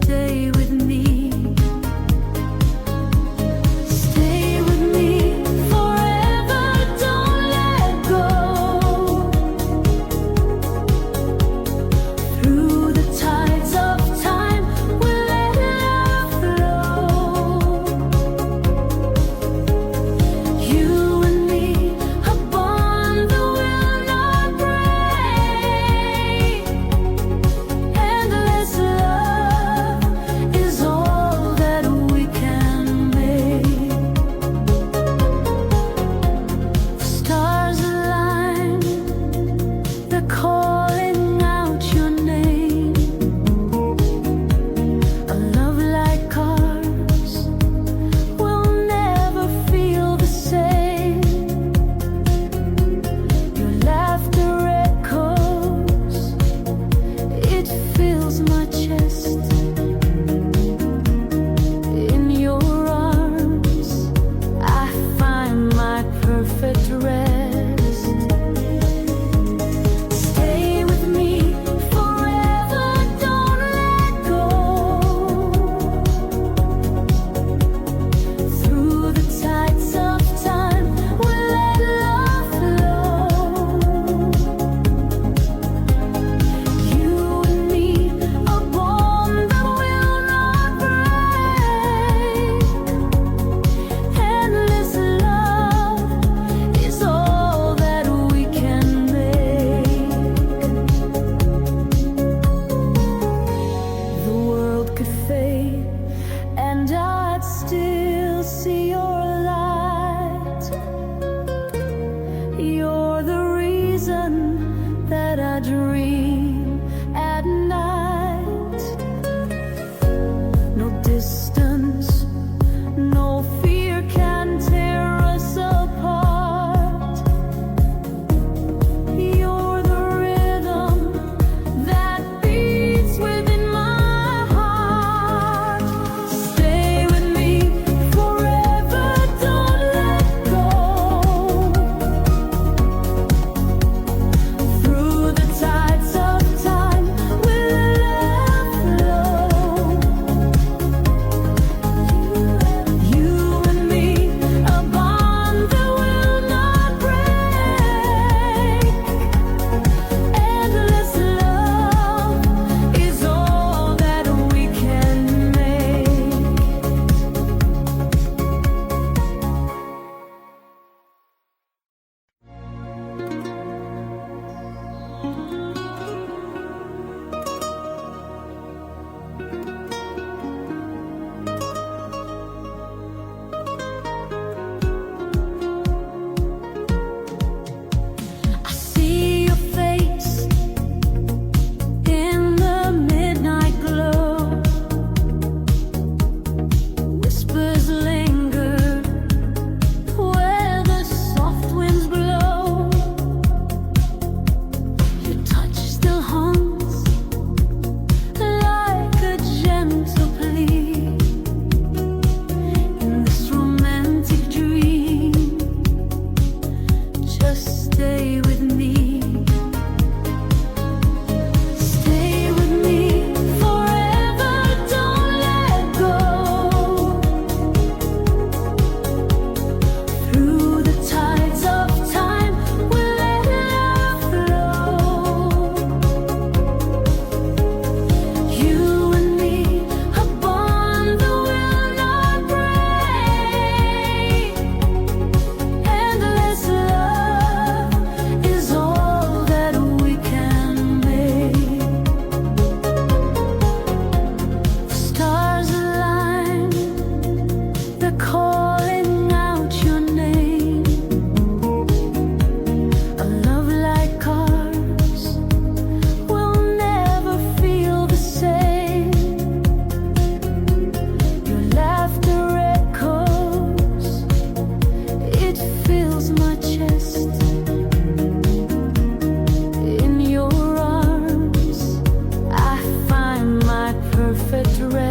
stay with me. Stay with me forever, don't let go. Through the tides of time, we'll let love flow. You and me, a bond that will not break. Endless love is all that we can make. Stars align, they're calling out your name. A love like ours will never feel the same. Your laughter echoes, it fills my chest. In your arms, I find my perfect rest. Stay with me forever, don't let go. Through the tides of time, we'll let love flow. You and me, a bond that will not break. Endless love is all that we can make. The world could fade, and I'd still see your light. You're the reason that I dream at night. No distance, no fear can tear us apart. You're the rhythm that beats within my heart. Stay with me forever, don't let go. Through the tides of time, we'll let love flow. You and me, a bond that will not break. Endless love is all that we can make. I see your face in the midnight glow. Whispers linger where the soft winds blow. Your touch still haunts like a gentle plea. In this romantic dream, just stay with me. Stay with me forever, don't let go. Through the tides of time, we'll let love flow. You and me, a bond that will not break. Endless love is all that we can make. Stars align, they're calling out your name. A love like ours will never feel the same. Your laughter echoes, it fills my chest. In your arms, I find my perfect rest.